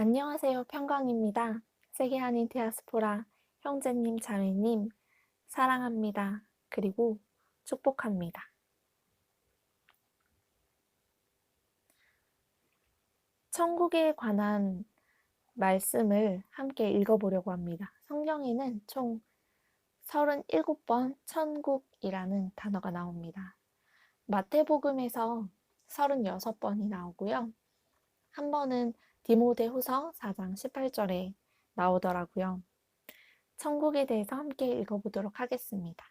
안녕하세요. 평강입니다. 세계한인 디아스포라 형제님, 자매님, 사랑합니다. 그리고 축복합니다. 천국에 관한 말씀을 함께 읽어보려고 합니다. 성경에는 총 37번 천국이라는 단어가 나옵니다. 마태복음에서 36번이 나오고요. 한 번은 디모데후서 4장 18절에 나오더라고요. 천국에 대해서 함께 읽어보도록 하겠습니다.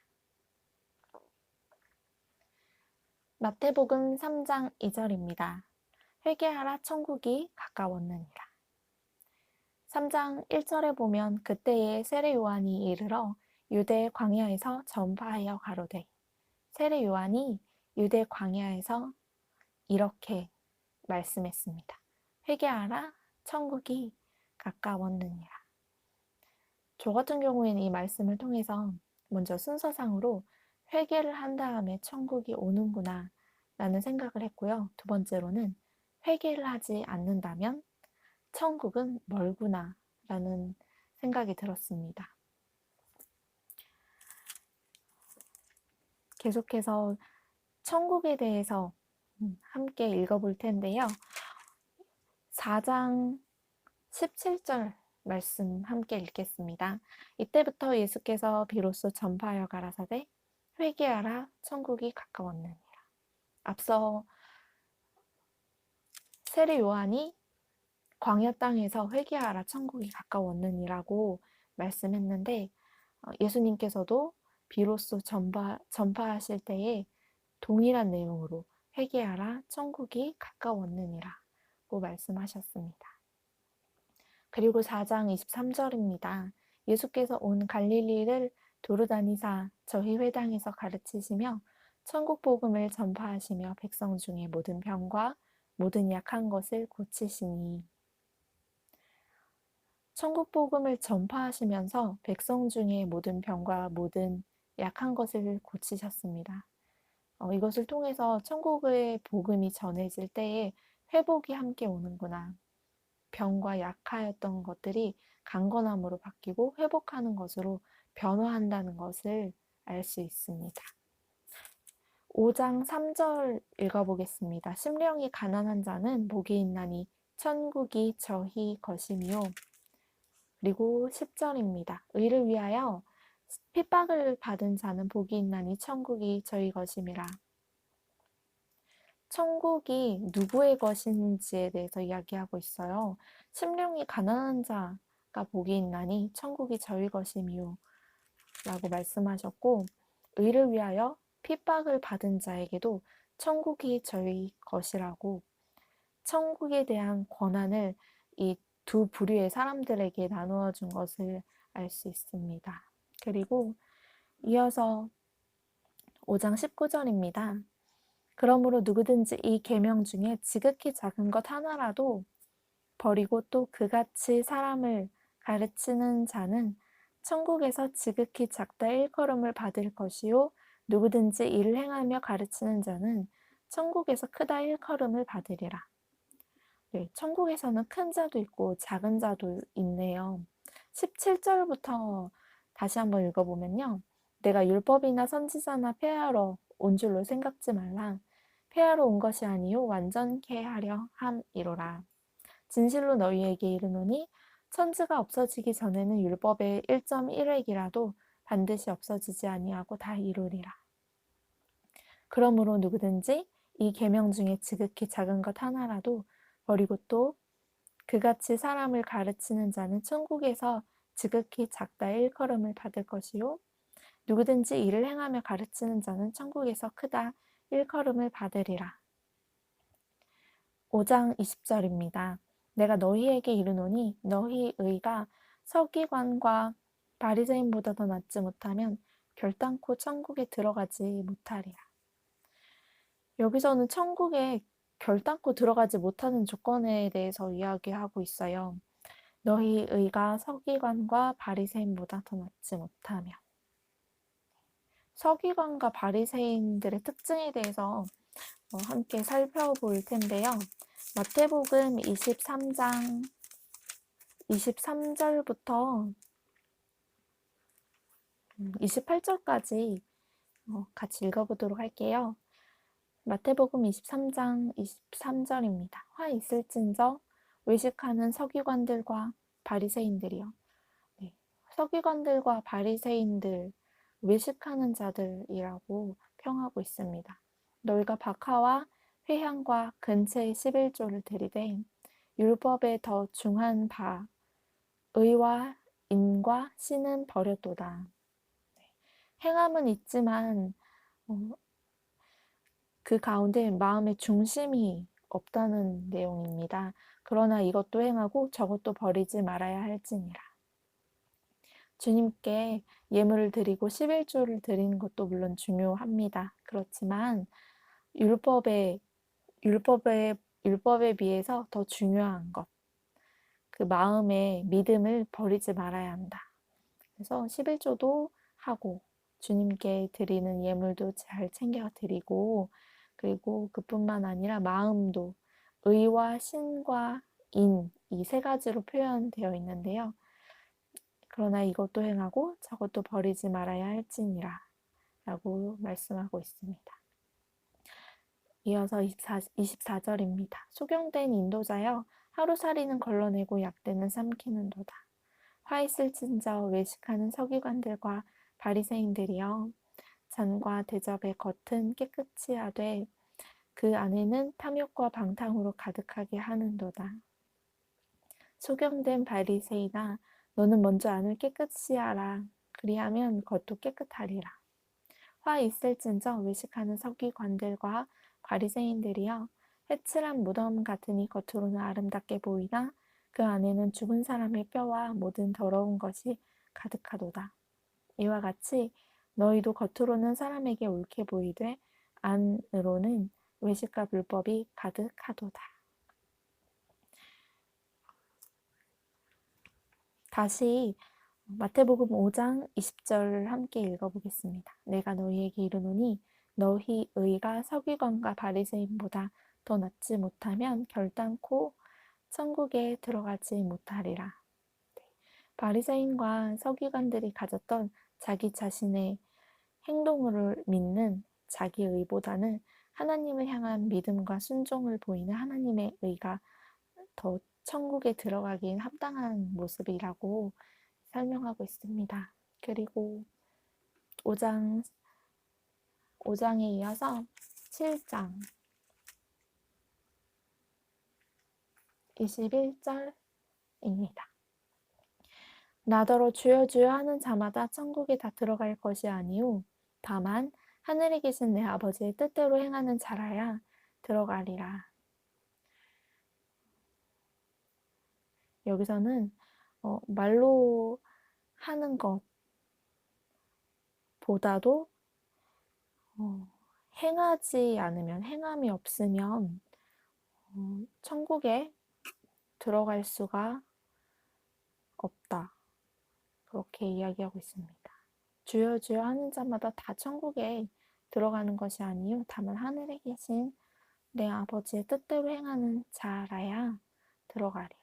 마태복음 3장 2절입니다. 회개하라 천국이 가까웠느니라. 3장 1절에 보면 그때에 세례 요한이 이르러 유대 광야에서 전파하여 가로되, 세례 요한이 유대 광야에서 이렇게 말씀했습니다. 회개하라 천국이 가까웠느니라. 저 같은 경우에는 이 말씀을 통해서 먼저 순서상으로 회개를 한 다음에 천국이 오는구나 라는 생각을 했고요. 두 번째로는 회개를 하지 않는다면 천국은 멀구나 라는 생각이 들었습니다. 계속해서 천국에 대해서 함께 읽어볼 텐데요. 4장 17절 말씀 함께 읽겠습니다. 이때부터 예수께서 비로소 전파하여 가라사대 회개하라 천국이 가까웠느니라. 앞서 세례 요한이 광야 땅에서 회개하라 천국이 가까웠느니라고 말씀했는데 예수님께서도 비로소 전파하실 때에 동일한 내용으로 회개하라 천국이 가까웠느니라고 말씀하셨습니다. 그리고 4장 23절입니다. 예수께서 온 갈릴리를 두루다니사 저희 회당에서 가르치시며 천국 복음을 전파하시며 백성 중에 모든 병과 모든 약한 것을 고치시니. 천국 복음을 전파하시면서 백성 중에 모든 병과 모든 약한 것을 고치셨습니다. 이것을 통해서 천국의 복음이 전해질 때에 회복이 함께 오는구나. 병과 약하였던 것들이 강건함으로 바뀌고 회복하는 것으로 변화한다는 것을 알 수 있습니다. 5장 3절 읽어보겠습니다. 심령이 가난한 자는 복이 있나니 천국이 저희 것이며. 그리고 10절입니다. 의를 위하여 핍박을 받은 자는 복이 있나니 천국이 저희 것임이라. 천국이 누구의 것인지에 대해서 이야기하고 있어요. 심령이 가난한 자가 복이 있나니 천국이 저희 것이미요 라고 말씀하셨고, 의를 위하여 핍박을 받은 자에게도 천국이 저희 것이라고 천국에 대한 권한을 이 두 부류의 사람들에게 나누어 준 것을 알 수 있습니다. 그리고 이어서 5장 19절입니다. 그러므로 누구든지 이 계명 중에 지극히 작은 것 하나라도 버리고 또 그같이 사람을 가르치는 자는 천국에서 지극히 작다 일컬음을 받을 것이요 누구든지 이를 행하며 가르치는 자는 천국에서 크다 일컬음을 받으리라. 네, 천국에서는 큰 자도 있고 작은 자도 있네요. 17절부터 다시 한번 읽어보면요. 내가 율법이나 선지자나 폐하러 온 줄로 생각지 말라. 폐하러 온 것이 아니요 완전케 하려 함이로라. 진실로 너희에게 이르노니 천지가 없어지기 전에는 율법의 1.1획이라도 반드시 없어지지 아니하고 다 이루리라. 그러므로 누구든지 이 계명 중에 지극히 작은 것 하나라도 버리고 또 그같이 사람을 가르치는 자는 천국에서 지극히 작다 일컬음을 받을 것이요 누구든지 이를 행하며 가르치는 자는 천국에서 크다 일컬음을 받으리라. 5장 20절입니다. 내가 너희에게 이르노니 너희 의가 서기관과 바리새인보다 더 낫지 못하면 결단코 천국에 들어가지 못하리라. 여기서는 천국에 결단코 들어가지 못하는 조건에 대해서 이야기하고 있어요. 너희 의가 서기관과 바리새인보다 더 낫지 못하며. 서기관과 바리새인들의 특징에 대해서 함께 살펴볼 텐데요. 마태복음 23장 23절부터 28절까지 같이 읽어보도록 할게요. 마태복음 23장 23절입니다. 화 있을진저 외식하는 서기관들과 바리새인들이요. 네, 서기관들과 바리새인들, 외식하는 자들이라고 평하고 있습니다. 너희가 박하와 회향과 근체의 11조를 들이되 율법에 더 중한 바 의와 인과 신은 버렸도다. 행함은 있지만 그 가운데 마음의 중심이 없다는 내용입니다. 그러나 이것도 행하고 저것도 버리지 말아야 할지니라. 주님께 예물을 드리고 11조를 드리는 것도 물론 중요합니다. 그렇지만 율법에 비해서 더 중요한 것, 그 마음의 믿음을 버리지 말아야 한다. 그래서 11조도 하고 주님께 드리는 예물도 잘 챙겨 드리고, 그리고 그뿐만 아니라 마음도 의와 신과 인, 이 세 가지로 표현되어 있는데요. 그러나 이것도 행하고 저것도 버리지 말아야 할지니라 라고 말씀하고 있습니다. 이어서 24절입니다. 소경된 인도자여 하루살이는 걸러내고 약대는 삼키는도다. 화 있을진저 외식하는 서기관들과 바리새인들이여 잔과 대접의 겉은 깨끗이 하되 그 안에는 탐욕과 방탕으로 가득하게 하는도다. 소경된 바리새인아 너는 먼저 안을 깨끗이 하라. 그리하면 겉도 깨끗하리라. 화 있을진저 외식하는 서기관들과 바리새인들이여 해칠한 무덤 같으니 겉으로는 아름답게 보이나 그 안에는 죽은 사람의 뼈와 모든 더러운 것이 가득하도다. 이와 같이 너희도 겉으로는 사람에게 옳게 보이되 안으로는 외식과 불법이 가득하도다. 다시 마태복음 5장 20절을 함께 읽어보겠습니다. 내가 너희에게 이르노니 너희 의가 서기관과 바리새인보다 더 낫지 못하면 결단코 천국에 들어가지 못하리라. 바리새인과 서기관들이 가졌던 자기 자신의 행동을 믿는 자기 의보다는 하나님을 향한 믿음과 순종을 보이는 하나님의 의가 더 천국에 들어가긴 합당한 모습이라고 설명하고 있습니다. 그리고 5장에 이어서 7장 21절입니다. 나더러 주여 주여 하는 자마다 천국에 다 들어갈 것이 아니오 다만 하늘에 계신 내 아버지의 뜻대로 행하는 자라야 들어가리라. 여기서는 말로 하는 것보다도 행하지 않으면, 행함이 없으면 천국에 들어갈 수가 없다. 그렇게 이야기하고 있습니다. 주여 주여 하는 자마다 다 천국에 들어가는 것이 아니요 다만 하늘에 계신 내 아버지의 뜻대로 행하는 자라야 들어가리라.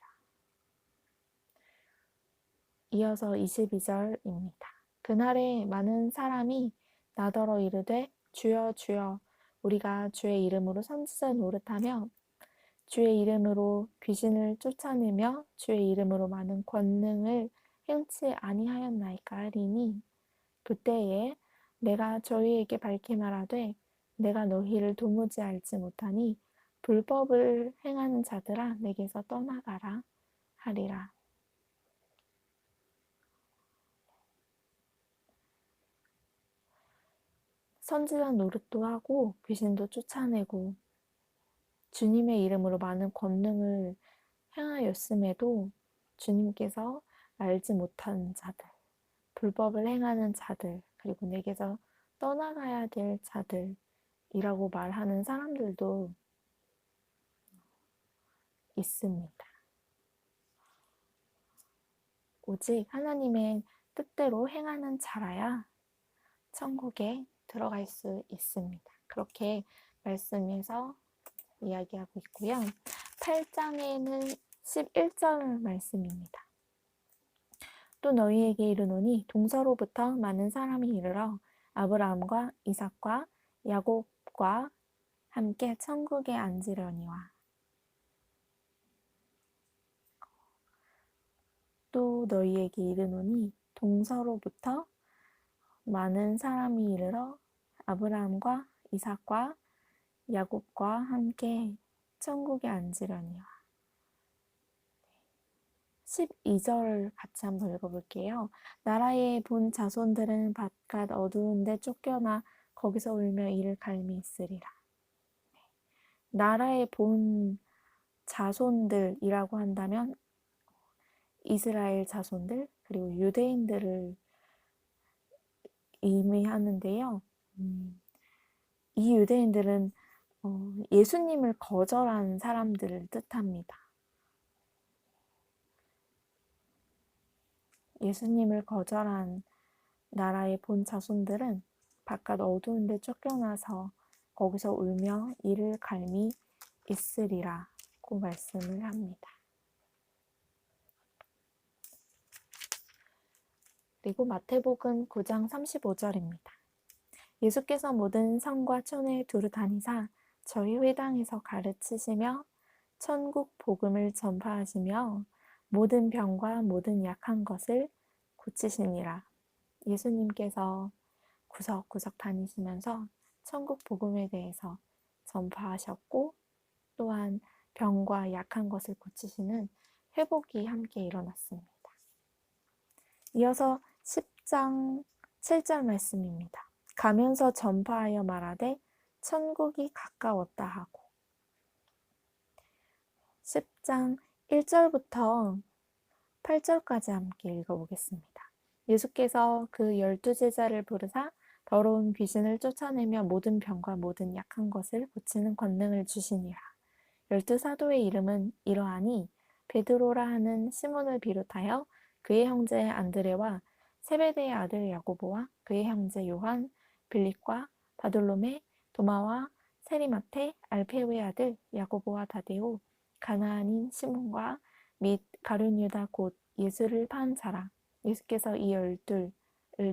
이어서 22절입니다. 그날에 많은 사람이 나더러 이르되 주여 주여 우리가 주의 이름으로 선지자 노릇하며 주의 이름으로 귀신을 쫓아내며 주의 이름으로 많은 권능을 행치 아니하였나이까 하리니 그때에 내가 저희에게 밝히 말하되 내가 너희를 도무지 알지 못하니 불법을 행하는 자들아 내게서 떠나가라 하리라. 선지자 노릇도 하고 귀신도 쫓아내고 주님의 이름으로 많은 권능을 행하였음에도 주님께서 알지 못하는 자들, 불법을 행하는 자들, 그리고 내게서 떠나가야 될 자들이라고 말하는 사람들도 있습니다. 오직 하나님의 뜻대로 행하는 자라야 천국에 들어갈 수 있습니다. 그렇게 말씀에서 이야기하고 있고요. 8장에는 11절 말씀입니다. 또 너희에게 이르노니 동서로부터 많은 사람이 이르러 아브라함과 이삭과 야곱과 함께 천국에 앉으려니와. 또 너희에게 이르노니 동서로부터 많은 사람이 이르러 아브라함과 이삭과 야곱과 함께 천국에 앉으려니와. 12절 같이 한번 읽어볼게요. 나라의 본 자손들은 바깥 어두운 데 쫓겨나 거기서 울며 이를 갈미 있으리라. 나라의 본 자손들이라고 한다면 이스라엘 자손들 그리고 유대인들을 의미하는데요. 이 유대인들은 예수님을 거절한 사람들을 뜻합니다. 예수님을 거절한 나라의 본 자손들은 바깥 어두운 데 쫓겨나서 거기서 울며 이를 갈미 있으리라고 말씀을 합니다. 그리고 마태복음 9장 35절입니다. 예수께서 모든 성과 촌에 두루 다니사 저희 회당에서 가르치시며 천국 복음을 전파하시며 모든 병과 모든 약한 것을 고치시니라. 예수님께서 구석구석 다니시면서 천국 복음에 대해서 전파하셨고 또한 병과 약한 것을 고치시는 회복이 함께 일어났습니다. 이어서 10장 7절 말씀입니다. 가면서 전파하여 말하되 천국이 가까웠다 하고. 10장 1절부터 8절까지 함께 읽어보겠습니다. 예수께서 그 12제자를 부르사 더러운 귀신을 쫓아내며 모든 병과 모든 약한 것을 고치는 권능을 주시니라. 12사도의 이름은 이러하니 베드로라 하는 시몬을 비롯하여 그의 형제 안드레와 세베대의 아들 야고보와 그의 형제 요한, 빌립과 바돌로메, 도마와 세리마테, 알페오의 아들 야고보와 다데오, 가나안인 시몬과 및 가룟 유다 곧 예수를 판 자라. 예수께서 이 12을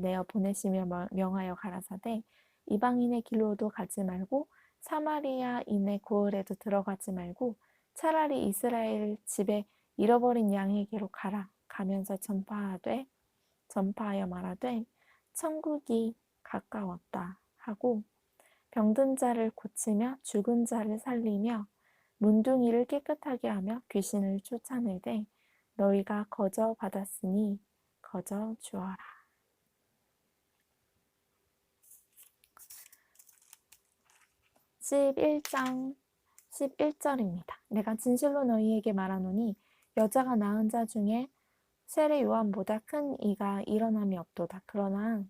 내어 보내시며 명하여 가라사대 이방인의 길로도 가지 말고 사마리아인의 고을에도 들어가지 말고 차라리 이스라엘 집에 잃어버린 양에게로 가라. 가면서 전파하여 말하되 천국이 가까웠다 하고 병든 자를 고치며 죽은 자를 살리며 문둥이를 깨끗하게 하며 귀신을 쫓아내되 너희가 거저 받았으니 거저 주어라. 11장 11절입니다. 내가 진실로 너희에게 말하노니 여자가 낳은 자 중에 세례 요한보다 큰 이가 일어남이 없도다. 그러나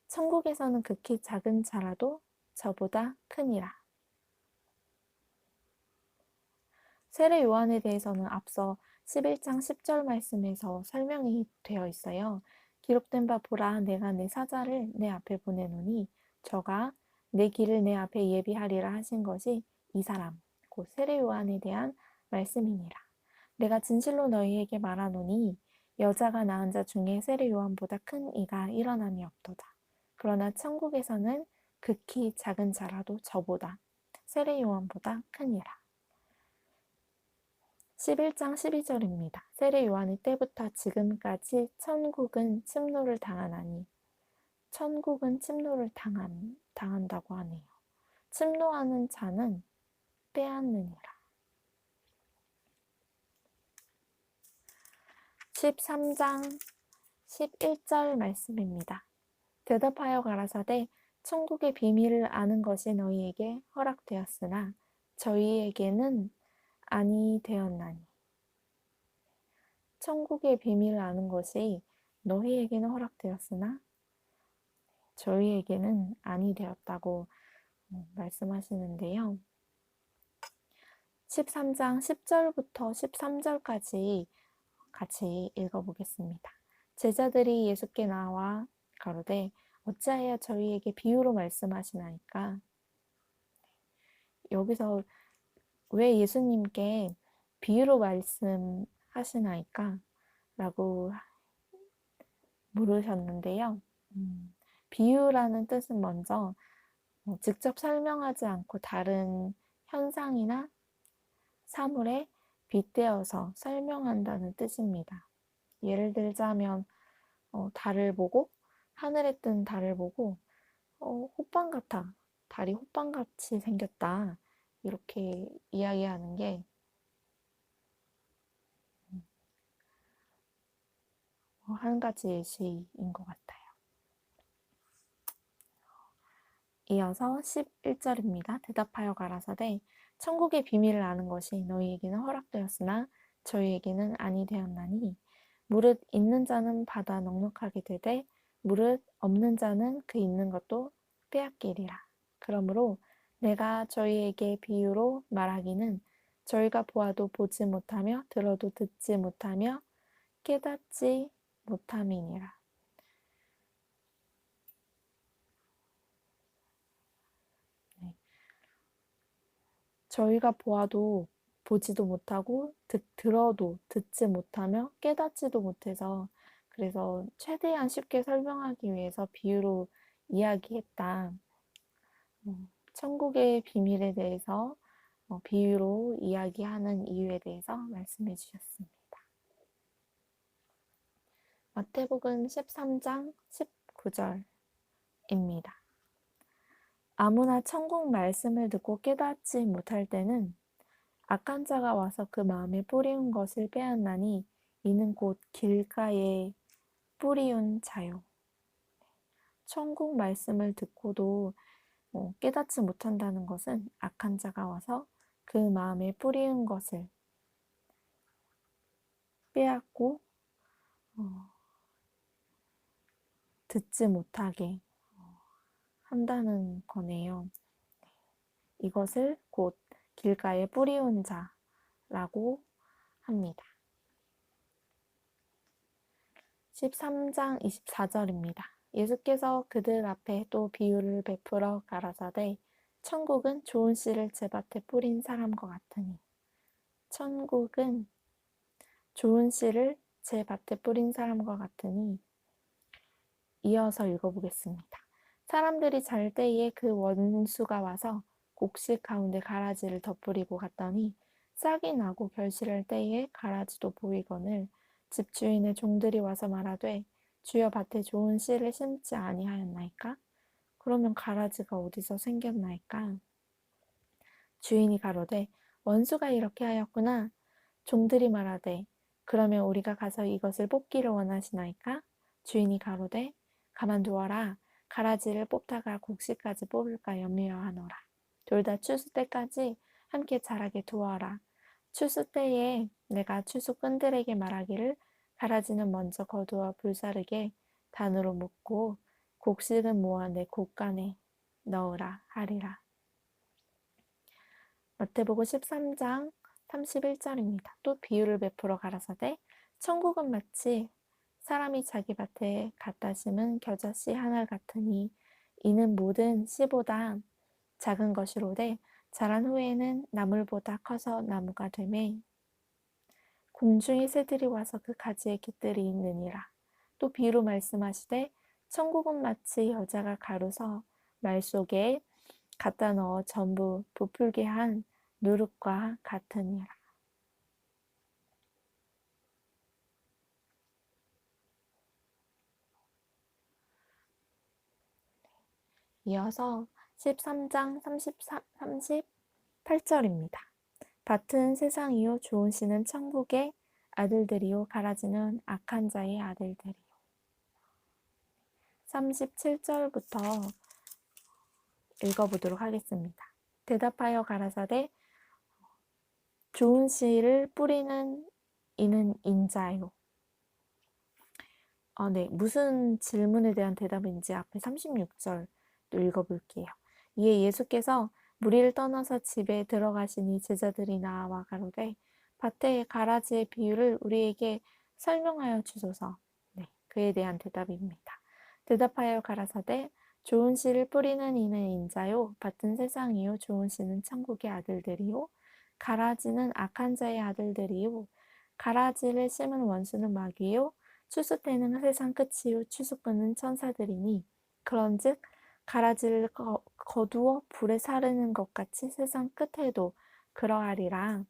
천국에서는 극히 작은 자라도 저보다 크니라. 세례 요한에 대해서는 앞서 11장 10절 말씀에서 설명이 되어 있어요. 기록된 바 보라 내가 내 사자를 내 앞에 보내노니 저가 내 길을 내 앞에 예비하리라 하신 것이 이 사람 곧 세례 요한에 대한 말씀이니라. 내가 진실로 너희에게 말하노니 여자가 낳은 자 중에 세례 요한보다 큰 이가 일어남이 없도다. 그러나 천국에서는 극히 작은 자라도 저보다 세례 요한보다 크니라. 11장 12절입니다. 세례 요한의 때부터 지금까지 천국은 침노를 당하나니 천국은 침노를 당한다고 하네요. 침노하는 자는 빼앗느니라. 13장 11절 말씀입니다. 대답하여 가라사대 천국의 비밀을 아는 것이 너희에게 허락되었으나 저희에게는 아니 되었나니. 천국의 비밀을 아는 것이 너희에게는 허락되었으나 저희에게는 아니 되었다고 말씀하시는데요. 13장 10절부터 13절까지 같이 읽어보겠습니다. 제자들이 예수께 나와 가로되 어찌하여 저희에게 비유로 말씀하시나이까? 여기서 왜 예수님께 비유로 말씀하시나이까? 라고 물으셨는데요. 비유라는 뜻은 먼저 직접 설명하지 않고 다른 현상이나 사물에 빗대어서 설명한다는 뜻입니다. 예를 들자면 달을 보고 하늘에 뜬 달을 보고 호빵 같아. 달이 호빵같이 생겼다. 이렇게 이야기하는 게 한 가지 예시인 것 같아요. 이어서 11절입니다. 대답하여 가라사대 천국의 비밀을 아는 것이 너희에게는 허락되었으나 저희에게는 아니 되었나니 무릇 있는 자는 받아 넉넉하게 되되 무릇 없는 자는 그 있는 것도 빼앗기리라. 그러므로 내가 저희에게 비유로 말하기는 저희가 보아도 보지 못하며 들어도 듣지 못하며 깨닫지 못함이니라. 네. 저희가 보아도 보지도 못하고 들어도 듣지 못하며 깨닫지도 못해서 그래서 최대한 쉽게 설명하기 위해서 비유로 이야기했다. 천국의 비밀에 대해서 비유로 이야기하는 이유에 대해서 말씀해 주셨습니다. 마태복음 13장 19절입니다. 아무나 천국 말씀을 듣고 깨닫지 못할 때는 악한 자가 와서 그 마음에 뿌리운 것을 빼앗나니 이는 곧 길가에 뿌리운 자요. 천국 말씀을 듣고도 깨닫지 못한다는 것은 악한 자가 와서 그 마음에 뿌리운 것을 빼앗고 듣지 못하게 한다는 거네요. 이것을 곧 길가에 뿌리운 자라고 합니다. 13장 24절입니다. 예수께서 그들 앞에 또 비유를 베풀어 가라사대 천국은 좋은 씨를 제 밭에 뿌린 사람과 같으니 천국은 좋은 씨를 제 밭에 뿌린 사람과 같으니 이어서 읽어보겠습니다. 사람들이 잘 때에 그 원수가 와서 곡식 가운데 가라지를 덧뿌리고 갔더니 싹이 나고 결실할 때에 가라지도 보이거늘 집주인의 종들이 와서 말하되 주여 밭에 좋은 씨를 심지 아니하였나이까? 그러면 가라지가 어디서 생겼나이까? 주인이 가로되 원수가 이렇게 하였구나. 종들이 말하되 그러면 우리가 가서 이것을 뽑기를 원하시나이까? 주인이 가로되 가만두어라. 가라지를 뽑다가 곡식까지 뽑을까 염려하노라. 둘 다 추수 때까지 함께 자라게 두어라. 추수 때에 내가 추수 꾼들에게 말하기를 가라지는 먼저 거두어 불사르게 단으로 묶고 곡식은 모아 내 곡간에 넣으라 하리라. 마태복음 13장 31절입니다. 또 비유를 베풀어 가라사대 천국은 마치 사람이 자기 밭에 갖다 심은 겨자씨 하나 같으니 이는 모든 씨보다 작은 것이로되 자란 후에는 나물보다 커서 나무가 되매 공중의 새들이 와서 그 가지에 깃들이 있느니라. 또 비유로 말씀하시되 천국은 마치 여자가 가루서 말 속에 갖다 넣어 전부 부풀게 한 누룩과 같으니라. 이어서 13장 38절입니다. 밭은 세상이요 좋은 씨는 천국의 아들들이요 가라지는 악한 자의 아들들이요. 37절부터 읽어보도록 하겠습니다. 대답하여 가라사대 좋은 씨를 뿌리는 이는 인자요. 네, 무슨 질문에 대한 대답인지 앞에 36절 또 읽어볼게요. 이에 예수께서 무리를 떠나서 집에 들어가시니 제자들이 나와 가로되 밭의 가라지의 비유를 우리에게 설명하여 주소서. 네, 그에 대한 대답입니다. 대답하여 가라사대 좋은 씨를 뿌리는 이는 인자요 밭은 세상이요 좋은 씨는 천국의 아들들이요 가라지는 악한 자의 아들들이요 가라지를 심은 원수는 마귀요 추수 때는 세상 끝이요 추수꾼은 천사들이니 그런즉 가라지를 거두어 불에 사르는 것 같이 세상 끝에도 그러하리라.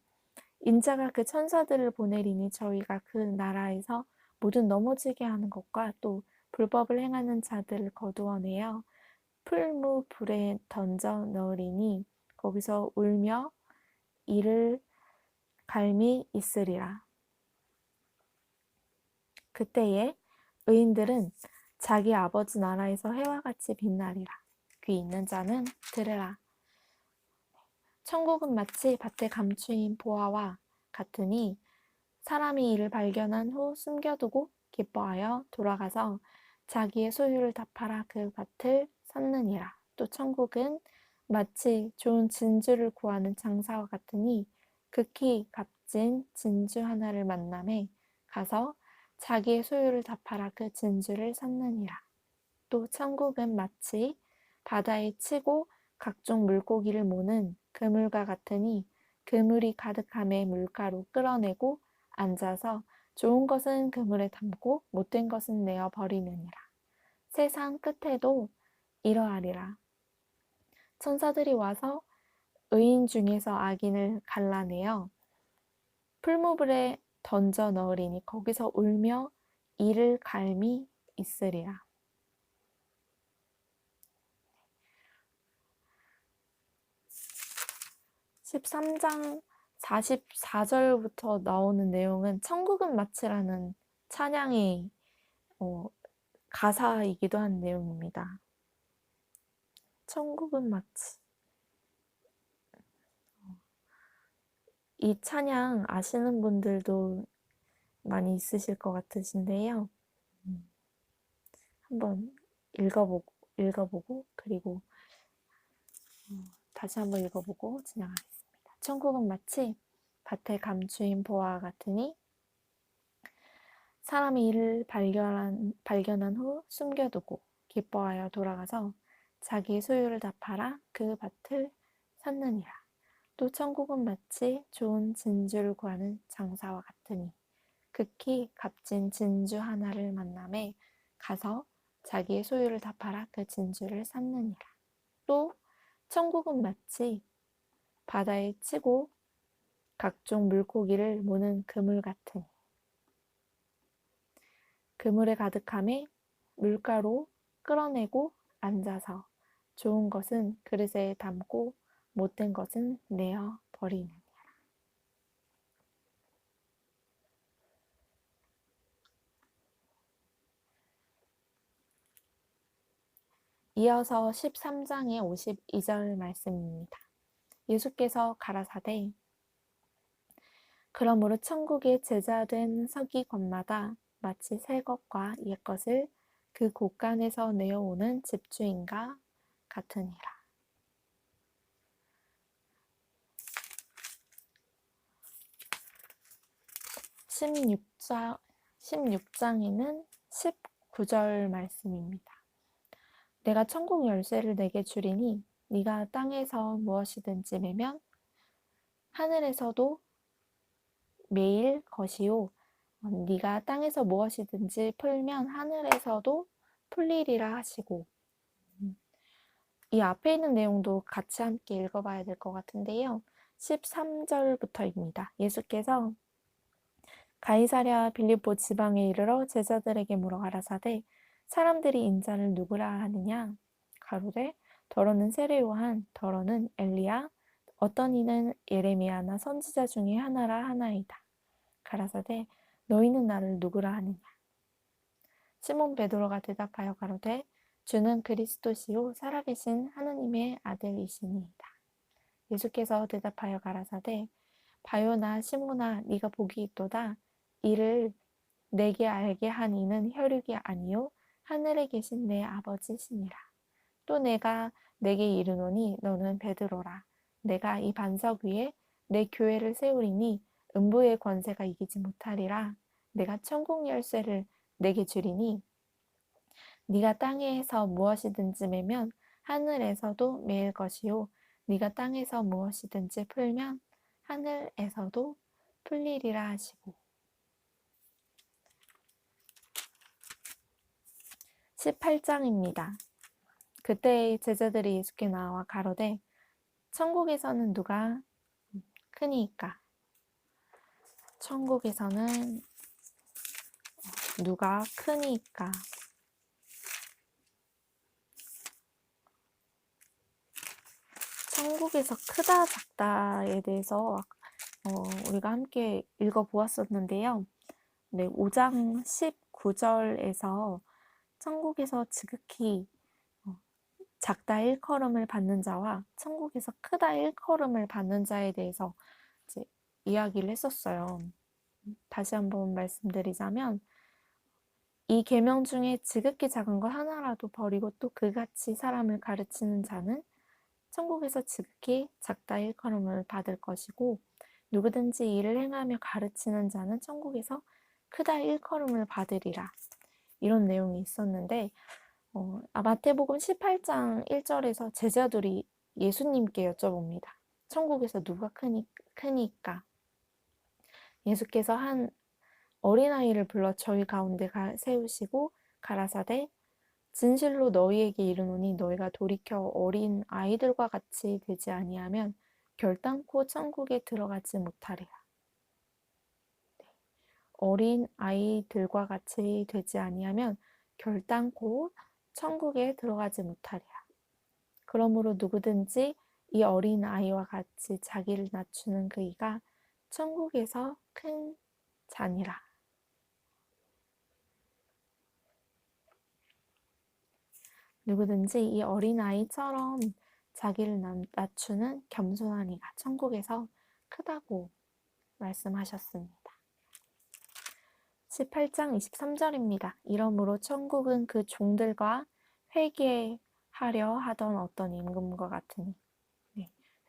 인자가 그 천사들을 보내리니 저희가 그 나라에서 모든 넘어지게 하는 것과 또 불법을 행하는 자들을 거두어내어 풀무 불에 던져 넣으리니 거기서 울며 이를 갈미 있으리라. 그때에 의인들은 자기 아버지 나라에서 해와 같이 빛나리라. 귀 있는 자는 들으라. 천국은 마치 밭에 감추인 보화와 같으니 사람이 이를 발견한 후 숨겨두고 기뻐하여 돌아가서 자기의 소유를 다 팔아 그 밭을 샀느니라. 또 천국은 마치 좋은 진주를 구하는 장사와 같으니 극히 값진 진주 하나를 만남에 가서 자기의 소유를 다 팔아 그 진주를 샀느니라. 또 천국은 마치 바다에 치고 각종 물고기를 모는 그물과 같으니 그물이 가득함에 물가로 끌어내고 앉아서 좋은 것은 그물에 담고 못된 것은 내어 버리느니라. 세상 끝에도 이러하리라. 천사들이 와서 의인 중에서 악인을 갈라내어 풀무불에 던져 넣으리니 거기서 울며 이를 갈미 있으리라. 13장 44절부터 나오는 내용은 천국은 마치라는 찬양의 가사이기도 한 내용입니다. 천국은 마치. 이 찬양 아시는 분들도 많이 있으실 것 같으신데요. 한번 읽어보고 그리고 다시 한번 읽어보고 진행하겠습니다. 천국은 마치 밭에 감추인 보화 같으니 사람이 이를 발견한 후 숨겨두고 기뻐하여 돌아가서 자기 소유를 다 팔아 그 밭을 샀느니라. 또 천국은 마치 좋은 진주를 구하는 장사와 같으니 극히 값진 진주 하나를 만남에 가서 자기의 소유를 다 팔아 그 진주를 샀느니라. 또 천국은 마치 바다에 치고 각종 물고기를 모는 그물 같으니 그물에 가득함에 물가로 끌어내고 앉아서 좋은 것은 그릇에 담고 못된 것은 내어 버리느니라. 이어서 13장의 52절 말씀입니다. 예수께서 가라사대 그러므로 천국의 제자된 서기관마다 마치 새 것과 옛 것을 그 곳간에서 내어오는 집주인과 같으니라. 16장에는 19절 말씀입니다. 내가 천국 열쇠를 내게 주리니 네가 땅에서 무엇이든지 매면 하늘에서도 매일 것이요 네가 땅에서 무엇이든지 풀면 하늘에서도 풀리리라 하시고 이 앞에 있는 내용도 같이 함께 읽어봐야 될 것 같은데요. 13절부터입니다. 예수께서 가이사랴 빌립보 지방에 이르러 제자들에게 물어 가라사대 사람들이 인자를 누구라 하느냐 가로되 더러는 세례 요한 더러는 엘리야 어떤 이는 예레미야나 선지자 중에 하나라 하나이다. 가라사대 너희는 나를 누구라 하느냐 시몬 베드로가 대답하여 가로되 주는 그리스도시요 살아계신 하느님의 아들이시니이다. 예수께서 대답하여 가라사대 바요나 시몬아 네가 복이 있도다. 이를 내게 알게 한 이는 혈육이 아니요 하늘에 계신 내 아버지시니라. 또 내가 내게 이르노니 너는 베드로라. 내가 이 반석 위에 내 교회를 세우리니 음부의 권세가 이기지 못하리라. 내가 천국 열쇠를 내게 주리니 네가 땅에서 무엇이든지 매면 하늘에서도 매일 것이요 네가 땅에서 무엇이든지 풀면 하늘에서도 풀리리라 하시고 18장입니다. 그때 제자들이 예수께 나와 가로되 천국에서는 누가 크니이까? 천국에서는 누가 크니이까? 천국에서 크다 작다에 대해서 우리가 함께 읽어보았었는데요. 네, 5장 19절에서 천국에서 지극히 작다 일컬음을 받는 자와 천국에서 크다 일컬음을 받는 자에 대해서 이제 이야기를 했었어요. 다시 한번 말씀드리자면 이 계명 중에 지극히 작은 것 하나라도 버리고 또 그같이 사람을 가르치는 자는 천국에서 지극히 작다 일컬음을 받을 것이고 누구든지 이를 행하며 가르치는 자는 천국에서 크다 일컬음을 받으리라. 이런 내용이 있었는데 마태복음 18장 1절에서 제자들이 예수님께 여쭤봅니다. 천국에서 누가 크니까? 예수께서 한 어린아이를 불러 저희 가운데 세우시고 가라사대 진실로 너희에게 이르노니 너희가 돌이켜 어린 아이들과 같이 되지 아니하면 결단코 천국에 들어가지 못하리라. 어린 아이들과 같이 되지 아니하면 결단코 천국에 들어가지 못하리라. 그러므로 누구든지 이 어린 아이와 같이 자기를 낮추는 그이가 천국에서 큰 자니라. 누구든지 이 어린 아이처럼 자기를 낮추는 겸손한 이가 천국에서 크다고 말씀하셨습니다. 18장 23절입니다. 이러므로 천국은 그 종들과 회개하려 하던 어떤 임금과 같으니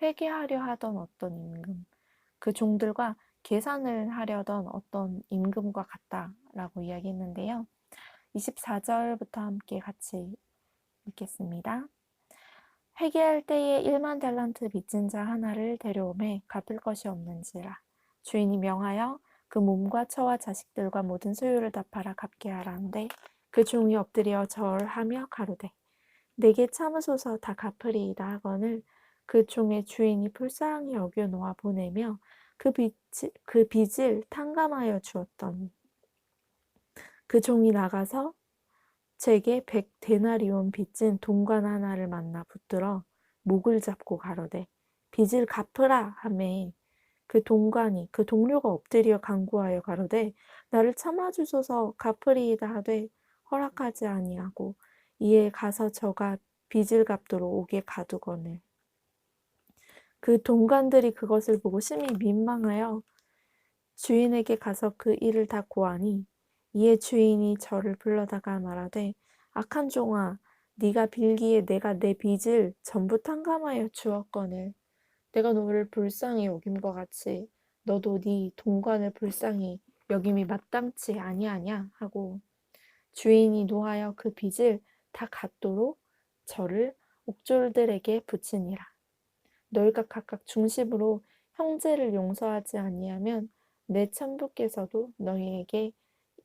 회개하려 하던 어떤 임금 그 종들과 계산을 하려던 어떤 임금과 같다라고 이야기했는데요. 24절부터 함께 같이 읽겠습니다. 회개할 때에 1만 달란트 빚진 자 하나를 데려오매 갚을 것이 없는지라 주인이 명하여 그 몸과 처와 자식들과 모든 소유를 다 팔아 갚게 하라는데 그 종이 엎드려 절하며 가로되 내게 참으소서 다 갚으리이다 하거늘 그 종의 주인이 불쌍히 여겨 놓아 보내며 그 빚을 탕감하여 주었더니 그 종이 나가서 제게 100데나리온 빚진 동관 하나를 만나 붙들어 목을 잡고 가로되 빚을 갚으라 하매 그 동관이 그 동료가 엎드려 간구하여 가로되 나를 참아주소서 갚으리이다 하되 허락하지 아니하고 이에 가서 저가 빚을 갚도록 옥에 가두거늘 그 동관들이 그것을 보고 심히 민망하여 주인에게 가서 그 일을 다 고하니 이에 주인이 저를 불러다가 말하되 악한 종아 네가 빌기에 내가 내 빚을 전부 탕감하여 주었거늘 내가 너를 불쌍히 여김과 같이 너도 네 동관을 불쌍히 여김이 마땅치 아니하냐 하고 주인이 노하여 그 빚을 다 갚도록 저를 옥졸들에게 붙이니라. 너희가 각각 중심으로 형제를 용서하지 아니하면 내 천부께서도 너희에게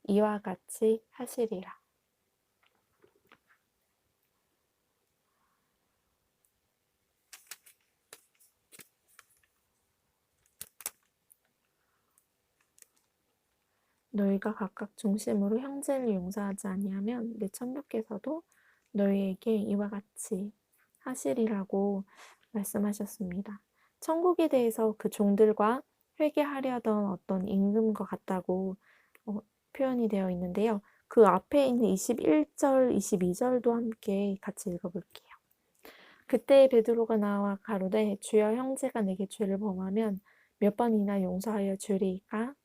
이와 같이 하시리라. 너희가 각각 중심으로 형제를 용서하지 아니하면 내 천부께서도 너희에게 이와 같이 하시리라고 말씀하셨습니다. 천국에 대해서 그 종들과 회개하려던 어떤 임금과 같다고 표현이 되어 있는데요. 그 앞에 있는 21절, 22절도 함께 같이 읽어볼게요. 그때 베드로가 나와 가로되 주여 형제가 내게 죄를 범하면 몇 번이나 용서하여 주리이까?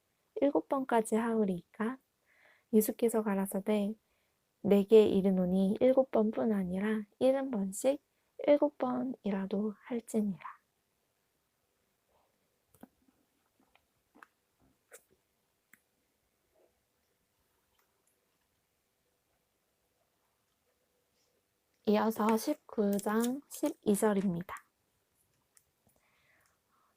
7번까지 하오리이까? 예수께서 가라사대 내게 이르노니 7번뿐 아니라 70번씩 7번이라도 할지니라. 이어서 19장 12절입니다.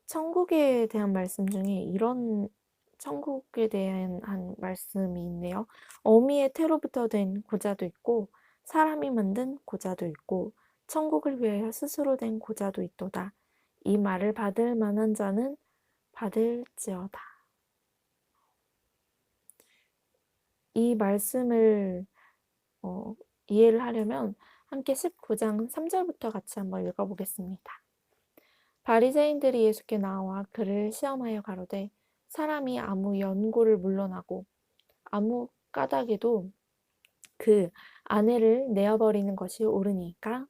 천국에 대한 말씀 중에 이런 천국에 대한 한 말씀이 있네요. 어미의 태로부터 된 고자도 있고 사람이 만든 고자도 있고 천국을 위하여 스스로 된 고자도 있도다. 이 말을 받을 만한 자는 받을지어다. 이 말씀을 이해를 하려면 함께 19장 3절부터 같이 한번 읽어보겠습니다. 바리새인들이 예수께 나와 그를 시험하여 가로되 사람이 아무 연고를 물러나고 아무 까닭에도 그 아내를 내어버리는 것이 옳으니까?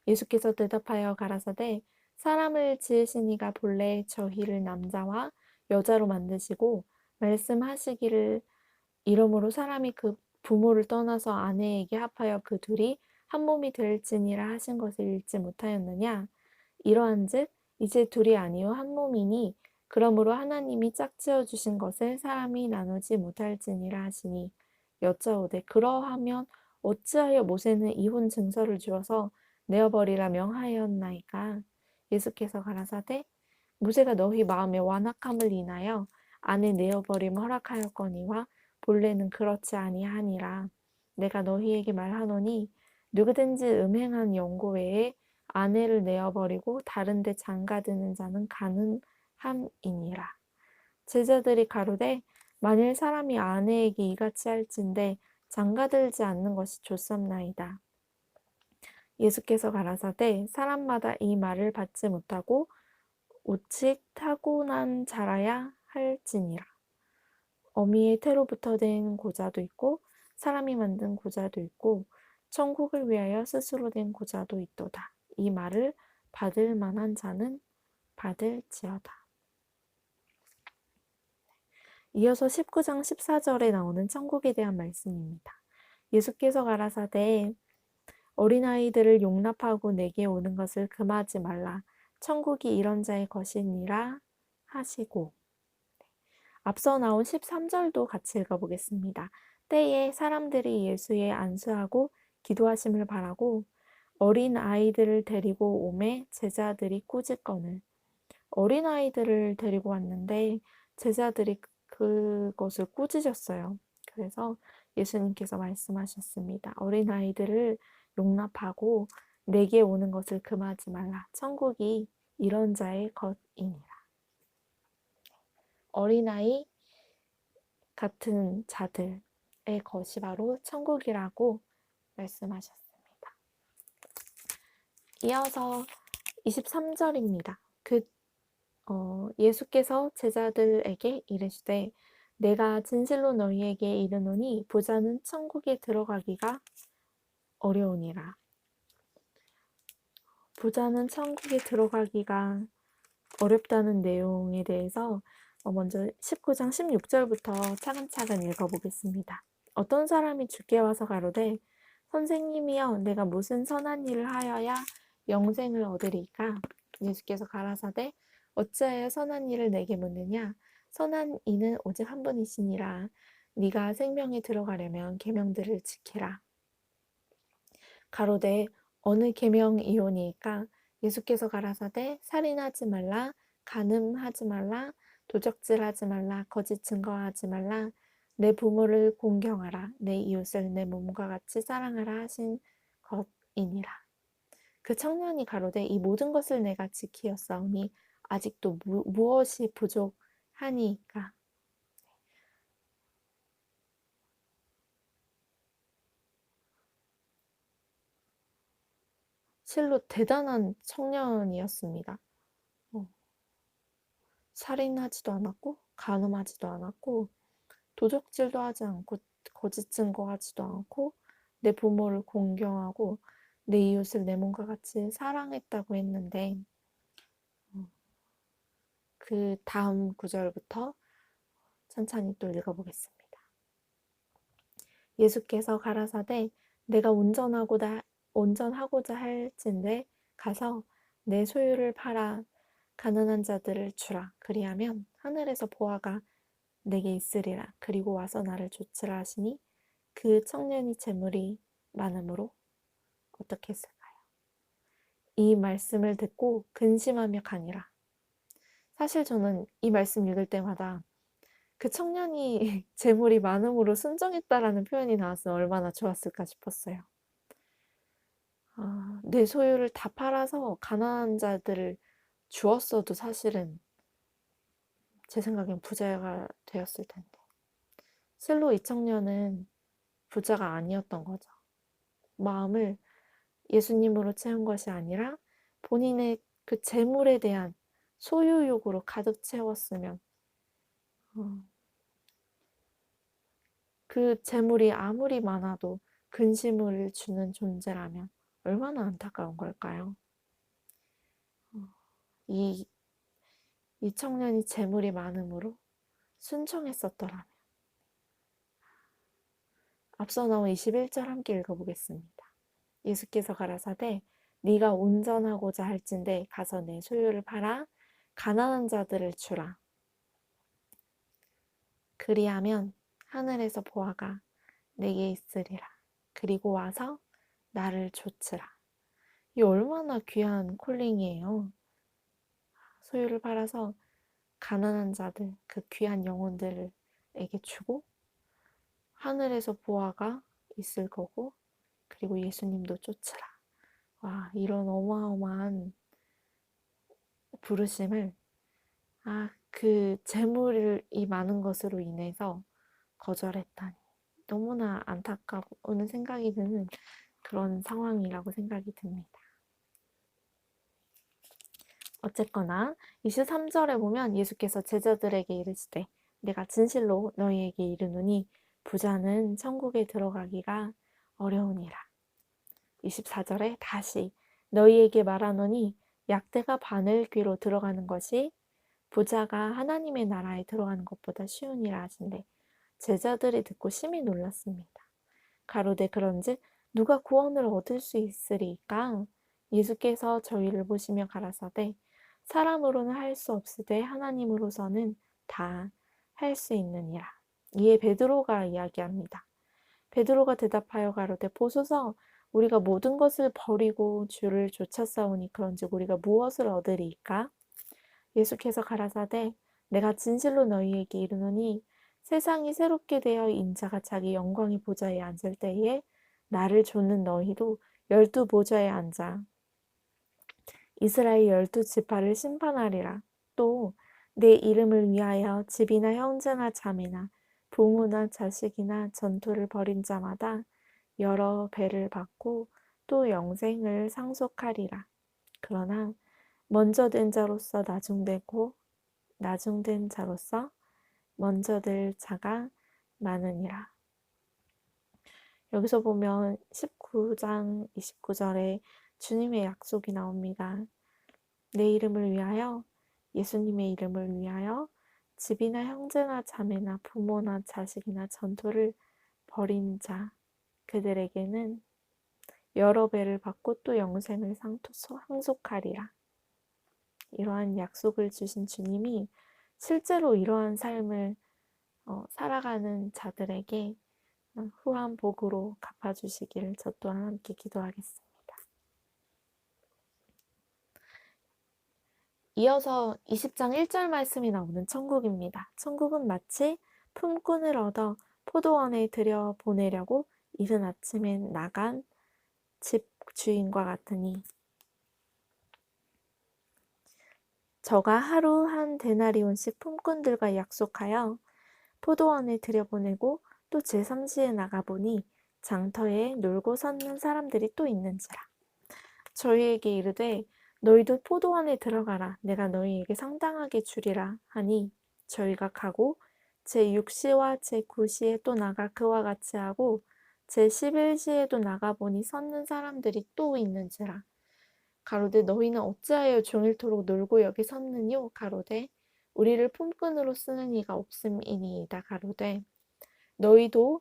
예수께서 대답하여 가라사대 사람을 지으신 이가 본래 저희를 남자와 여자로 만드시고 말씀하시기를 이러므로 사람이 그 부모를 떠나서 아내에게 합하여 그 둘이 한 몸이 될지니라 하신 것을 읽지 못하였느냐? 이러한즉 이제 둘이 아니요 한 몸이니 그러므로 하나님이 짝지어 주신 것을 사람이 나누지 못할지니라 하시니 여짜오되 그러하면 어찌하여 모세는 이혼 증서를 주어서 내어버리라 명하였나이까? 예수께서 가라사대 모세가 너희 마음의 완악함을 인하여 아내 내어버림을 허락하였거니와 본래는 그렇지 아니하니라. 내가 너희에게 말하노니 누구든지 음행한 연고 외에 아내를 내어버리고 다른 데 장가드는 자는 가늠함이니라. 제자들이 가로되 만일 사람이 아내에게 이같이 할진대 장가들지 않는 것이 좋삼나이다. 예수께서 가라사대 사람마다 이 말을 받지 못하고 오직 타고난 자라야 할지니라. 어미의 태로부터 된 고자도 있고 사람이 만든 고자도 있고 천국을 위하여 스스로 된 고자도 있도다. 이 말을 받을 만한 자는 받을지어다. 이어서 19장 14절에 나오는 천국에 대한 말씀입니다. 예수께서 가라사대 어린아이들을 용납하고 내게 오는 것을 금하지 말라. 천국이 이런 자의 것이니라 하시고 앞서 나온 13절도 같이 읽어보겠습니다. 때에 사람들이 예수의 안수하고 기도하심을 바라고 어린 아이들을 데리고 오매 제자들이 꾸짖거늘 어린 아이들을 데리고 왔는데 제자들이 그것을 꾸짖었어요. 그래서 예수님께서 말씀하셨습니다. 어린 아이들을 용납하고 내게 오는 것을 금하지 말라. 천국이 이런 자의 것이니라. 어린아이 같은 자들의 것이 바로 천국이라고 말씀하셨습니다. 이어서 23절입니다. 예수께서 제자들에게 이르시되 내가 진실로 너희에게 이르노니 부자는 천국에 들어가기가 어려우니라. 부자는 천국에 들어가기가 어렵다는 내용에 대해서 먼저 19장 16절부터 차근차근 읽어보겠습니다. 어떤 사람이 주께 와서 가로되 선생님이여 내가 무슨 선한 일을 하여야 영생을 얻으리까? 예수께서 가라사대 어찌하여 선한 일을 내게 묻느냐? 선한 이는 오직 한 분이시니라. 네가 생명에 들어가려면 계명들을 지키라. 가로되 어느 계명이오니까? 예수께서 가라사대 살인하지 말라, 간음하지 말라, 도적질하지 말라, 거짓 증거하지 말라, 내 부모를 공경하라, 내 이웃을 내 몸과 같이 사랑하라 하신 것이니라. 그 청년이 가로되 이 모든 것을 내가 지키었사오니 아직도 무엇이 부족하니까? 실로 대단한 청년이었습니다. 살인하지도 않았고 간음하지도 않았고 도적질도 하지 않고 거짓 증거하지도 않고 내 부모를 공경하고 내 이웃을 내 몸과 같이 사랑했다고 했는데 그 다음 구절부터 천천히 또 읽어보겠습니다. 예수께서 가라사대 내가 온전하고자 할진대 가서 내 소유를 팔아 가난한 자들을 주라. 그리하면 하늘에서 보화가 내게 있으리라. 그리고 와서 나를 좇으라 하시니 그 청년이 재물이 많음으로 어떻게 했을까요? 이 말씀을 듣고 근심하며 가니라. 사실 저는 이 말씀 읽을 때마다 그 청년이 재물이 많음으로 순종했다라는 표현이 나왔으면 얼마나 좋았을까 싶었어요. 내 소유를 다 팔아서 가난한 자들을 주었어도 사실은 제 생각엔 부자가 되었을 텐데. 실로 이 청년은 부자가 아니었던 거죠. 마음을 예수님으로 채운 것이 아니라 본인의 그 재물에 대한 소유욕으로 가득 채웠으면 그 재물이 아무리 많아도 근심을 주는 존재라면 얼마나 안타까운 걸까요? 이, 이 청년이 재물이 많음으로 순종했었더라면. 앞서 나온 21절 함께 읽어보겠습니다. 예수께서 가라사대 네가 온전하고자 할진대 가서 내 소유를 팔아 가난한 자들을 주라. 그리하면 하늘에서 보아가 내게 있으리라. 그리고 와서 나를 좇으라. 이 얼마나 귀한 콜링이에요. 소유를 팔아서 가난한 자들, 그 귀한 영혼들에게 주고 하늘에서 보아가 있을 거고 그리고 예수님도 쫓으라. 와, 이런 어마어마한 부르심을 그 재물이 많은 것으로 인해서 거절했다니 너무나 안타까운 생각이 드는 그런 상황이라고 생각이 듭니다. 어쨌거나 23절에 보면 예수께서 제자들에게 이르시되 내가 진실로 너희에게 이르노니 부자는 천국에 들어가기가 어려우니라. 24절에 다시 너희에게 말하노니 약대가 바늘 귀로 들어가는 것이 부자가 하나님의 나라에 들어가는 것보다 쉬우니라 하신대 제자들이 듣고 심히 놀랐습니다. 가로되 그런즉 누가 구원을 얻을 수 있으리까? 예수께서 저희를 보시며 가라사대 사람으로는 할 수 없으되 하나님으로서는 다 할 수 있느니라. 이에 베드로가 이야기합니다. 베드로가 대답하여 가로되 보소서 우리가 모든 것을 버리고 주를 쫓아싸우니 그런즉 우리가 무엇을 얻으리이까? 예수께서 가라사대 내가 진실로 너희에게 이르노니 세상이 새롭게 되어 인자가 자기 영광의 보좌에 앉을 때에 나를 좇는 너희도 12 보좌에 앉아 이스라엘 12 지파를 심판하리라. 또 내 이름을 위하여 집이나 형제나 자매나 부모나 자식이나 전토를 벌인 자마다 여러 배를 받고 또 영생을 상속하리라. 그러나 먼저 된 자로서 나중된 자로서 먼저 될 자가 많으니라. 여기서 보면 19장 29절에 주님의 약속이 나옵니다. 내 이름을 위하여 예수님의 이름을 위하여 집이나 형제나 자매나 부모나 자식이나 전토를 벌인 자 그들에게는 여러 배를 받고 또 영생을 상속하리라. 이러한 약속을 주신 주님이 실제로 이러한 삶을 살아가는 자들에게 후한 복으로 갚아주시기를 저 또한 함께 기도하겠습니다. 이어서 20장 1절 말씀이 나오는 천국입니다. 천국은 마치 품꾼을 얻어 포도원에 들여보내려고 이른 아침에 나간 집 주인과 같으니 저가 하루 한 데나리온씩 품꾼들과 약속하여 포도원에 들여보내고 또 제3시에 나가보니 장터에 놀고 섰는 사람들이 또 있는지라. 저희에게 이르되 너희도 포도원에 들어가라. 내가 너희에게 상당하게 주리라 하니 저희가 가고 제6시와 제9시에 또 나가 그와 같이 하고 제11시에도 나가보니 섰는 사람들이 또 있는지라. 가로되 너희는 어찌하여 종일토록 놀고 여기 섰느뇨? 가로되 우리를 품꾼으로 쓰는 이가 없음이니이다. 가로되 너희도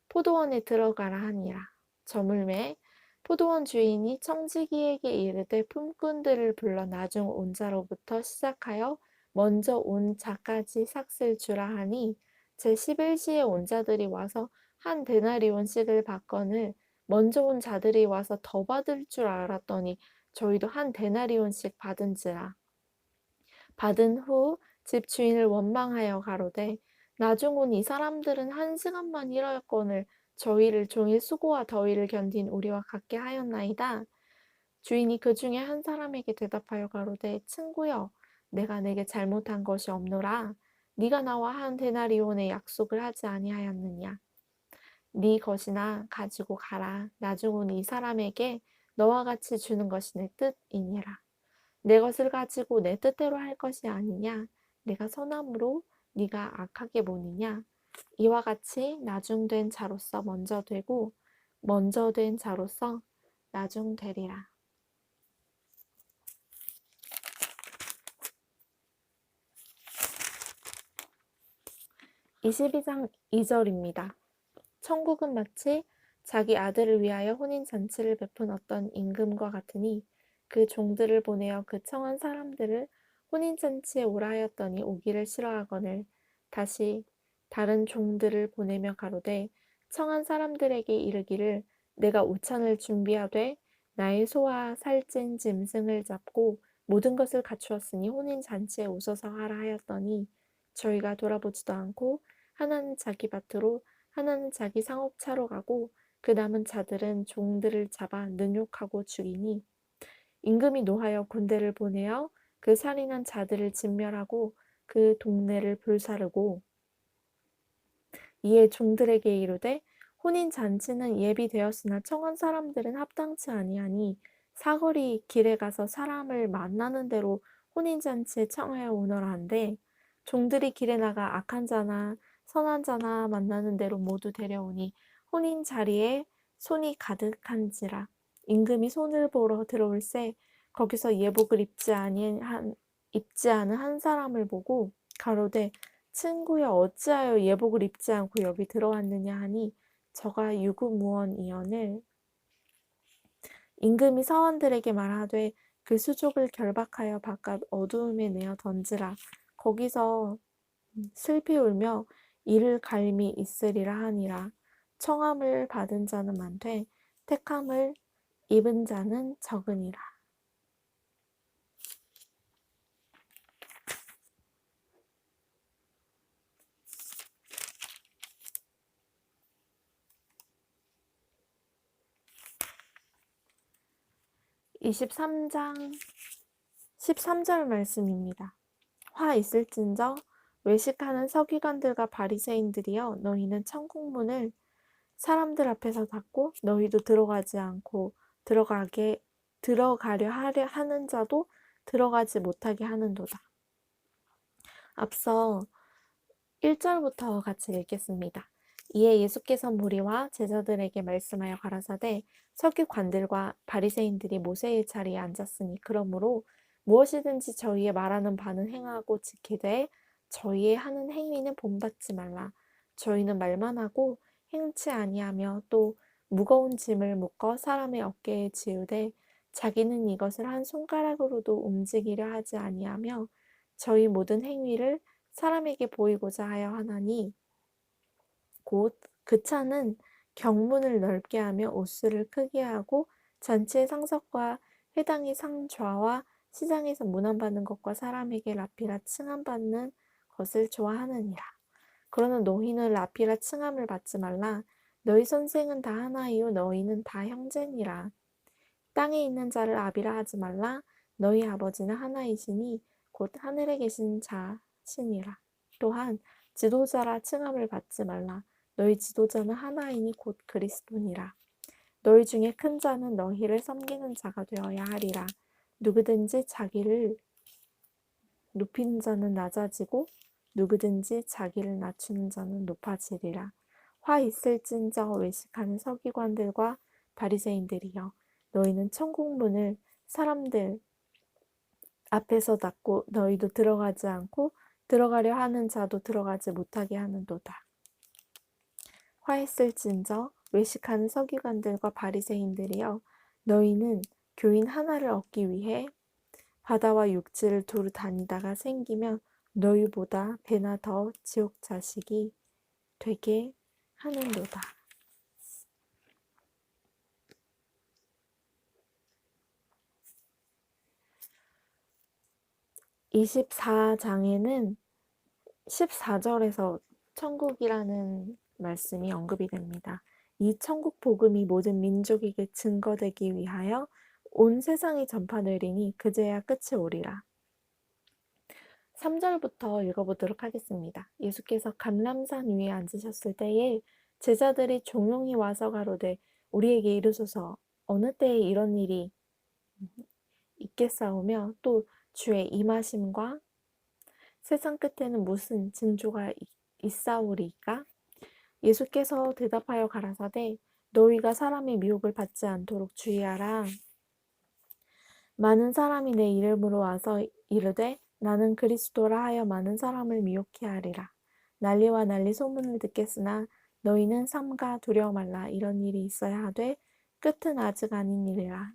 포도원에 들어가라 하니라. 저물매 포도원 주인이 청지기에게 이르되 품꾼들을 불러 나중 온 자로부터 시작하여 먼저 온 자까지 삭슬 주라 하니 제11시에 온 자들이 와서 한 데나리온씩을 받거늘 먼저 온 자들이 와서 더 받을 줄 알았더니 저희도 한 데나리온씩 받은지라. 받은 후 집 주인을 원망하여 가로되 나중 온 이 사람들은 1시간만 일하였거늘 저희를 종일 수고와 더위를 견딘 우리와 같게 하였나이다. 주인이 그 중에 한 사람에게 대답하여 가로되 친구여 내가 내게 잘못한 것이 없노라. 네가 나와 한 데나리온의 약속을 하지 아니하였느냐. 네 것이나 가지고 가라. 나중은 이 사람에게 너와 같이 주는 것이 내 뜻이니라. 내 것을 가지고 내 뜻대로 할 것이 아니냐. 내가 선함으로 네가 악하게 보느냐. 이와 같이 나중된 자로서 먼저 되고 먼저 된 자로서 나중되리라. 22장 2절입니다. 천국은 마치 자기 아들을 위하여 혼인잔치를 베푼 어떤 임금과 같으니 그 종들을 보내어 그 청한 사람들을 혼인잔치에 오라 하였더니 오기를 싫어하거늘 다시 다른 종들을 보내며 가로되 청한 사람들에게 이르기를 내가 우찬을 준비하되 나의 소와 살찐 짐승을 잡고 모든 것을 갖추었으니 혼인잔치에 오소서 하라 하였더니 저희가 돌아보지도 않고 하나는 자기 밭으로 하나는 자기 상업차로 가고 그 남은 자들은 종들을 잡아 능욕하고 죽이니 임금이 노하여 군대를 보내어 그 살인한 자들을 진멸하고 그 동네를 불사르고 이에 종들에게 이르되 혼인잔치는 예비되었으나 청한 사람들은 합당치 아니하니 사거리 길에 가서 사람을 만나는 대로 혼인잔치에 청하여 오너라 한데 종들이 길에 나가 악한 자나 선한 자나 만나는 대로 모두 데려오니 혼인 자리에 손이 가득한지라 임금이 손을 보러 들어올새 거기서 예복을 입지 않은 한 사람을 보고 가로되 친구여 어찌하여 예복을 입지 않고 여기 들어왔느냐 하니 저가 유구무원이언을 임금이 사원들에게 말하되 그 수족을 결박하여 바깥 어두움에 내어 던지라 거기서 슬피 울며 이를 갈미 있으리라 하니라. 청함을 받은 자는 많되 택함을 입은 자는 적으니라. 23장 13절 말씀입니다. 화 있을진저 외식하는 서기관들과 바리새인들이여 너희는 천국문을 사람들 앞에서 닫고 너희도 들어가지 않고 들어가려 하는 자도 들어가지 못하게 하는도다. 앞서 1절부터 같이 읽겠습니다. 이에 예수께서 무리와 제자들에게 말씀하여 가라사대 서기관들과 바리새인들이 모세의 자리에 앉았으니 그러므로 무엇이든지 저희의 말하는 바는 행하고 지키되 저희의 하는 행위는 본받지 말라. 저희는 말만 하고 행치 아니하며 또 무거운 짐을 묶어 사람의 어깨에 지우되 자기는 이것을 한 손가락으로도 움직이려 하지 아니하며 저희 모든 행위를 사람에게 보이고자 하여 하나니 곧 그 차는 경문을 넓게 하며 옷수를 크게 하고 잔치의 상석과 회당의 상좌와 시장에서 문안받는 것과 사람에게 라피라 칭함받는 것을 좋아하느니라. 그러나 너희는 라피라 칭함을 받지 말라. 너희 선생은 다 하나이요 너희는 다 형제니라. 땅에 있는 자를 아비라 하지 말라. 너희 아버지는 하나이시니 곧 하늘에 계신 자시니라. 또한 지도자라 칭함을 받지 말라. 너희 지도자는 하나이니 곧 그리스도니라. 너희 중에 큰 자는 너희를 섬기는 자가 되어야 하리라. 누구든지 자기를 높이는 자는 낮아지고 누구든지 자기를 낮추는 자는 높아지리라. 화 있을진저 외식하는 서기관들과 바리새인들이여 너희는 천국 문을 사람들 앞에서 닫고 너희도 들어가지 않고 들어가려 하는 자도 들어가지 못하게 하는도다. 화했을진저 외식하는 서기관들과 바리새인들이여 너희는 교인 하나를 얻기 위해 바다와 육지를 두루 다니다가 생기면 너희보다 배나 더 지옥 자식이 되게 하는도다. 24장에는 14절에서 천국이라는 말씀이 언급이 됩니다. 이 천국 복음이 모든 민족에게 증거되기 위하여 온 세상이 전파되리니 그제야 끝이 오리라. 3절부터 읽어보도록 하겠습니다. 예수께서 감람산 위에 앉으셨을 때에 제자들이 종용이 와서 가로되 우리에게 이르소서 어느 때에 이런 일이 있겠사오며 또 주의 임하심과 세상 끝에는 무슨 징조가 있사오리까? 예수께서 대답하여 가라사대 너희가 사람의 미혹을 받지 않도록 주의하라. 많은 사람이 내 이름으로 와서 이르되 나는 그리스도라 하여 많은 사람을 미혹해 하리라. 난리와 난리 소문을 듣겠으나 너희는 삼가 두려워 말라. 이런 일이 있어야 하되 끝은 아직 아닌 일이라.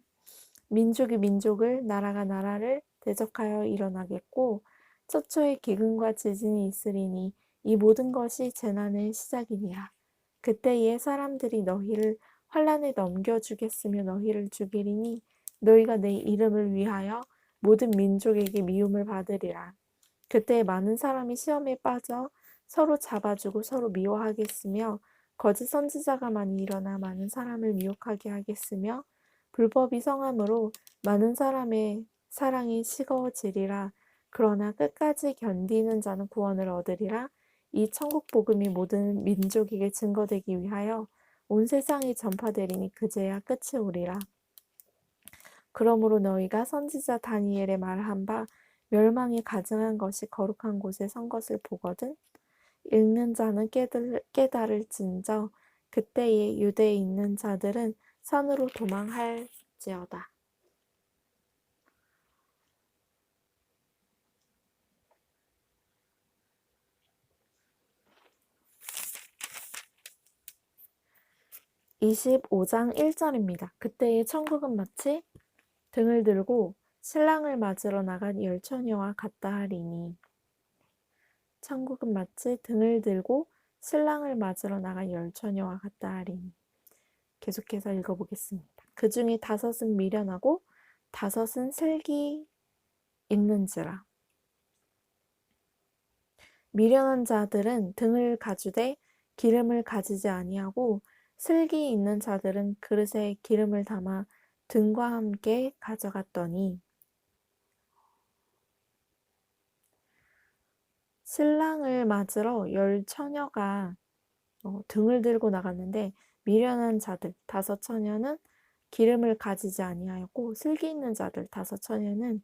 민족이 민족을 나라가 나라를 대적하여 일어나겠고 처초에 기근과 지진이 있으리니 이 모든 것이 재난의 시작이니라. 그때에 사람들이 너희를 환란에 넘겨주겠으며 너희를 죽이리니 너희가 내 이름을 위하여 모든 민족에게 미움을 받으리라. 그때 많은 사람이 시험에 빠져 서로 잡아주고 서로 미워하겠으며 거짓 선지자가 많이 일어나 많은 사람을 미혹하게 하겠으며 불법이 성함으로 많은 사람의 사랑이 식어지리라. 그러나 끝까지 견디는 자는 구원을 얻으리라. 이 천국 복음이 모든 민족에게 증거되기 위하여 온 세상이 전파되리니 그제야 끝이 오리라. 그러므로 너희가 선지자 다니엘의 말한 바 멸망이 가증한 것이 거룩한 곳에 선 것을 보거든. 읽는 자는 깨달을진저 그때에 유대에 있는 자들은 산으로 도망할지어다. (25장 1절입니다) 그때에 천국은 마치 등을 들고 신랑을 맞으러 나간 열처녀와 같다 하리니 천국은 마치 등을 들고 신랑을 맞으러 나간 열처녀와 같다 하리니 계속해서 읽어보겠습니다. 그 중에 5은 미련하고 5은 슬기 있는지라. 미련한 자들은 등을 가지되 기름을 가지지 아니하고 슬기 있는 자들은 그릇에 기름을 담아 등과 함께 가져갔더니 신랑을 맞으러 10처녀가 등을 들고 나갔는데 미련한 자들 5처녀는 기름을 가지지 아니하였고 슬기 있는 자들 5처녀는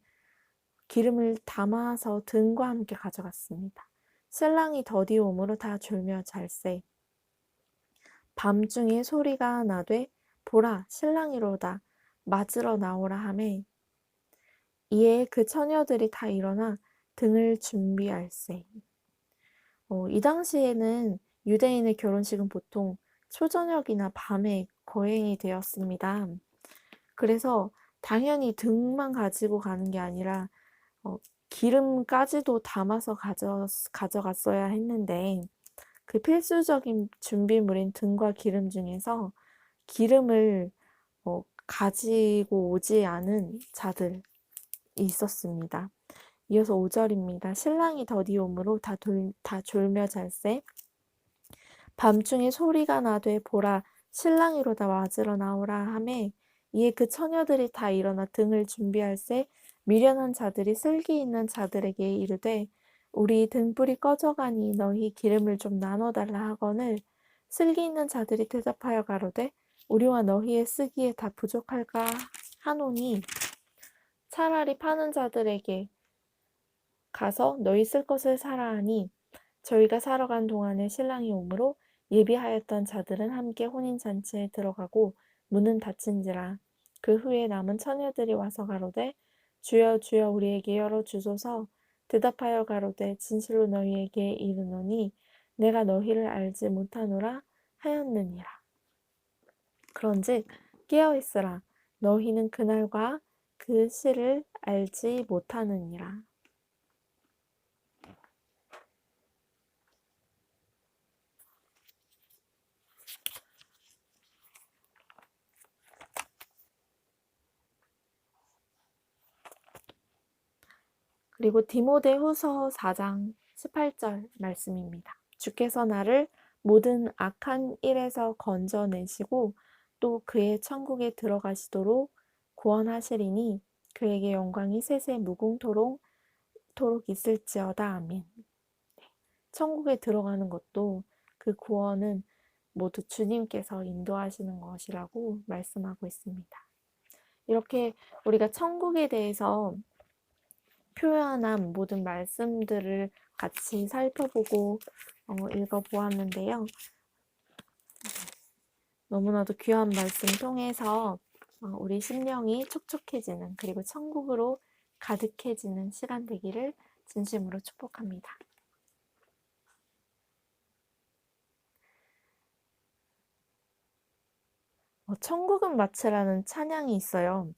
기름을 담아서 등과 함께 가져갔습니다. 신랑이 더디 오므로 다 졸며 잘세. 밤중에 소리가 나되 보라 신랑이로다 맞으러 나오라 하매 이에 그 처녀들이 다 일어나 등을 준비할세. 이 당시에는 유대인의 결혼식은 보통 초저녁이나 밤에 거행이 되었습니다. 그래서 당연히 등만 가지고 가는 게 아니라 기름까지도 담아서 가져갔어야 했는데 그 필수적인 준비물인 등과 기름 중에서 기름을 가지고 오지 않은 자들이 있었습니다. 이어서 5절입니다. 신랑이 더디 오므로 다 졸며 잘세. 밤중에 소리가 나되 보라 신랑이로다 맞으러 나오라 하매 이에 그 처녀들이 다 일어나 등을 준비할세. 미련한 자들이 슬기 있는 자들에게 이르되 우리 등불이 꺼져가니 너희 기름을 좀 나눠달라 하거늘 슬기 있는 자들이 대답하여 가로되 우리와 너희의 쓰기에 다 부족할까 하노니 차라리 파는 자들에게 가서 너희 쓸 것을 사라 하니 저희가 사러 간 동안에 신랑이 오므로 예비하였던 자들은 함께 혼인잔치에 들어가고 문은 닫힌지라. 그 후에 남은 처녀들이 와서 가로되 주여 주여 우리에게 열어주소서. 대답하여 가로되 진실로 너희에게 이르노니 내가 너희를 알지 못하노라 하였느니라. 그런즉 깨어있으라. 너희는 그날과 그 시를 알지 못하느니라. 그리고 디모데후서 4장 18절 말씀입니다. 주께서 나를 모든 악한 일에서 건져내시고 또 그의 천국에 들어가시도록 구원하시리니 그에게 영광이 세세 무궁토록 있을지어다. 아멘. 천국에 들어가는 것도 그 구원은 모두 주님께서 인도하시는 것이라고 말씀하고 있습니다. 이렇게 우리가 천국에 대해서 표현한 모든 말씀들을 같이 살펴보고 읽어보았는데요. 너무나도 귀한 말씀 통해서 우리 심령이 촉촉해지는, 그리고 천국으로 가득해지는 시간 되기를 진심으로 축복합니다. 천국은 마치라는 찬양이 있어요.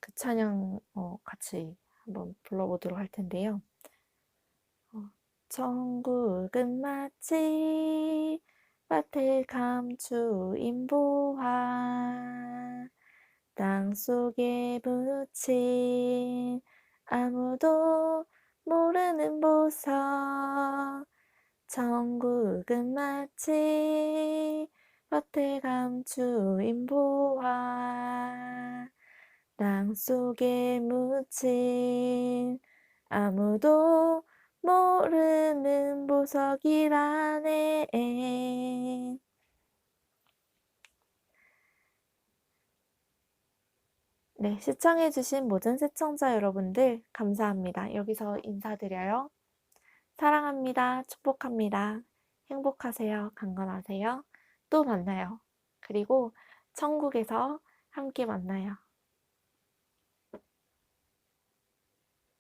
그 찬양 같이 한번 불러보도록 할 텐데요. 천국은 마치 밭을 감추인 보화, 땅속에 묻힌 아무도 모르는 보석. 천국은 마치 밭을 감추인 보화, 땅속에 묻힌 아무도 모르는 보석이라네. 네, 시청해주신 모든 시청자 여러분들 감사합니다. 여기서 인사드려요. 사랑합니다. 축복합니다. 행복하세요. 강건하세요. 또 만나요. 그리고 천국에서 함께 만나요.